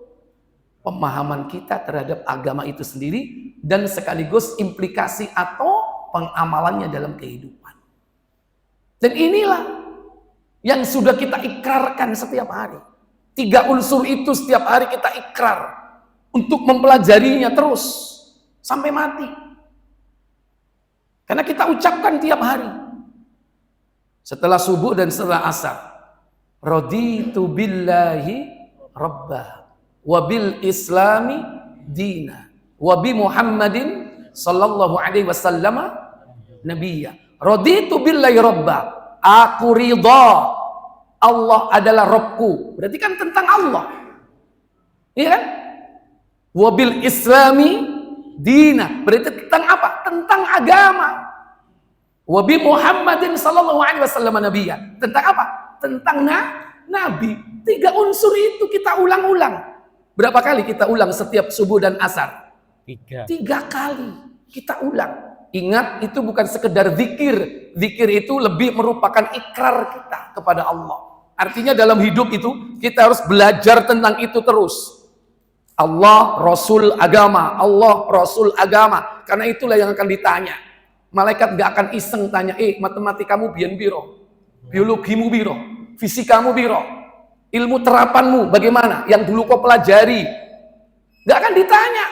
pemahaman kita terhadap agama itu sendiri dan sekaligus implikasi atau pengamalannya dalam kehidupan. Dan inilah yang sudah kita ikrarkan setiap hari. 3 unsur itu setiap hari kita ikrar untuk mempelajarinya terus sampai mati. Karena kita ucapkan tiap hari. Setelah subuh dan setelah asar. Raditu billahi rabbah wa bil islami dina wa bi Muhammadin sallallahu alaihi wasallam nabiyya. Raditu billahi rabbah. Aku ridha Allah adalah Rabbku. Berarti kan tentang Allah. Iya kan? Wa bil islami dina. Berarti tentang apa? Tentang agama. Wa bi Muhammadin sallallahu alaihi wasallam nabiyya. Tentang apa? Tentang Nabi. 3 unsur itu kita ulang-ulang. Berapa kali kita ulang setiap subuh dan asar? 3 kali kita ulang. Ingat, itu bukan sekedar zikir. Zikir itu lebih merupakan ikrar kita kepada Allah. Artinya dalam hidup itu kita harus belajar tentang itu terus. Allah, Rasul, agama. Allah, Rasul, agama. Karena itulah yang akan ditanya. Malaikat gak akan iseng tanya, matematikamu biyen biro? Biologimu biro? Fisikamu biro? Ilmu terapanmu bagaimana? Yang dulu kau pelajari. Gak akan ditanya.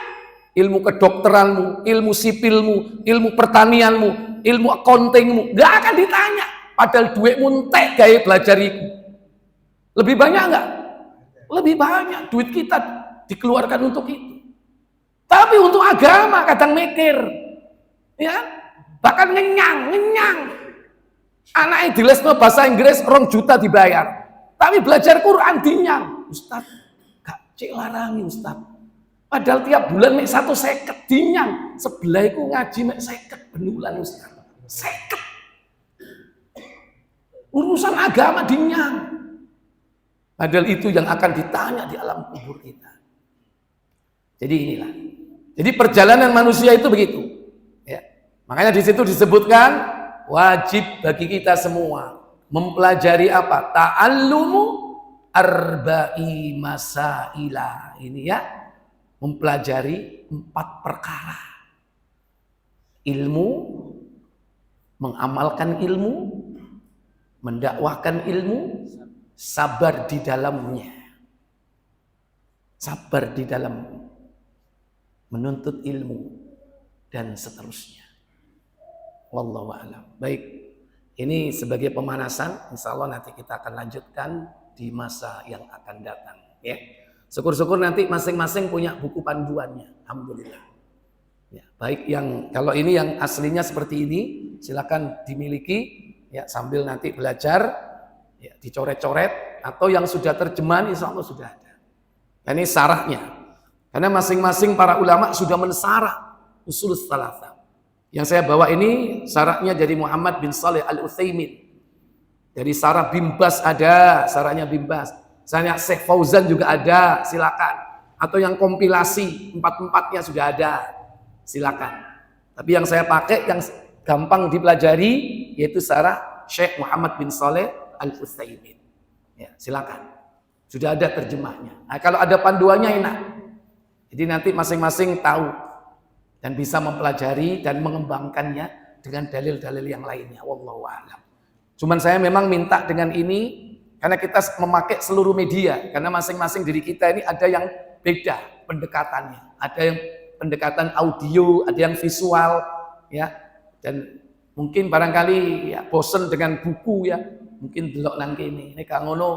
Ilmu kedokteranmu, ilmu sipilmu, ilmu pertanianmu, ilmu accountingmu. Gak akan ditanya. Padahal duitmu entek gaya belajar itu. Lebih banyak gak? Lebih banyak. Duit kita dikeluarkan untuk itu. Tapi untuk agama kadang mikir. Ya, bahkan ngenyang. Anaknya di lesno bahasa Inggris 2 juta dibayar. Tapi belajar Quran dinyang. Ustaz, gak cek larangi Ustaz. Padahal tiap bulan mek 150 dinyang. Sebelah iku ngaji mek 50 benulan Ustaz. 50. Urusan agama dinyang. Padahal itu yang akan ditanya di alam kubur kita. Jadi inilah. Jadi perjalanan manusia itu begitu. Ya. Makanya di situ disebutkan wajib bagi kita semua mempelajari apa? Ta'allumu arba'i masaila. Ini ya, mempelajari 4 perkara. Ilmu, mengamalkan ilmu, mendakwahkan ilmu, sabar di dalamnya. Sabar di dalam menuntut ilmu dan seterusnya. Wallahu a'lam. Baik, ini sebagai pemanasan. Insya Allah nanti kita akan lanjutkan di masa yang akan datang. Ya, syukur-syukur nanti masing-masing punya buku panduannya. Alhamdulillah. Ya, baik yang kalau ini yang aslinya seperti ini, silakan dimiliki. Ya, sambil nanti belajar, ya, dicoret-coret, atau yang sudah terjemahan, insya Allah sudah ada. Nah, ini syarahnya. Karena masing-masing para ulama sudah mensarah usul tsalatsa. Yang saya bawa ini syarahnya dari Muhammad bin Shalih Al-Utsaimin. Dari syarah Bimbas ada, syarahnya Bimbas. Syarahnya Syekh Fauzan juga ada, silakan. Atau yang kompilasi 4-4-nya sudah ada, silakan. Tapi yang saya pakai yang gampang dipelajari yaitu syarah Syekh Muhammad bin Shalih Al-Utsaimin. Ya, silakan. Sudah ada terjemahnya. Nah, kalau ada panduannya enak. Jadi nanti masing-masing tahu dan bisa mempelajari dan mengembangkannya dengan dalil-dalil yang lainnya. Wallahu a'lam. Cuman saya memang minta dengan ini karena kita memakai seluruh media, karena masing-masing diri kita ini ada yang beda pendekatannya. Ada yang pendekatan audio, ada yang visual, ya. Dan mungkin barangkali ya bosen dengan buku ya. Mungkin delok nang kene. Nek gak ngono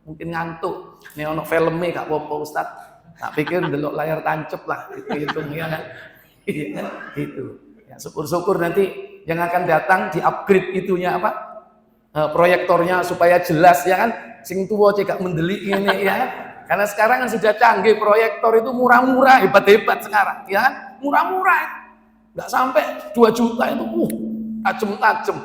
mungkin ngantuk. Nek ono filme gak apa-apa Ustaz. Tak pikir delok layar tancep lah itu ya kan. Gitu. Ya, syukur-syukur nanti yang akan datang di-upgrade itunya apa? Proyektornya supaya jelas ya kan. Sing tuwa cek gak mendelik ini ya kan. Karena sekarang kan sudah canggih, proyektor itu murah-murah, hebat-hebat sekarang ya kan. Murah-murah. Nggak sampai 2 juta itu tajem-tajem.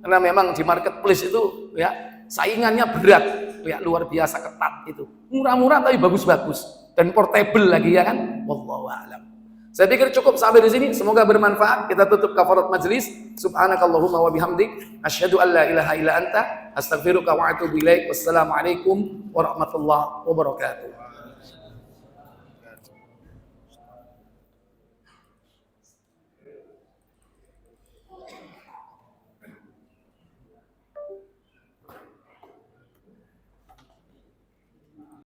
Karena memang di marketplace itu ya saingannya berat, ya luar biasa ketat itu. Murah-murah tapi bagus-bagus dan portable lagi ya kan. Wallahu a'lam. Saya pikir cukup sampai di sini. Semoga bermanfaat. Kita tutup kafarat majelis. Subhanakallahumma wa bihamdik, asyhadu an la ilaha illa anta, astaghfiruka wa atubu ilaik. Wassalamualaikum warahmatullahi wabarakatuh.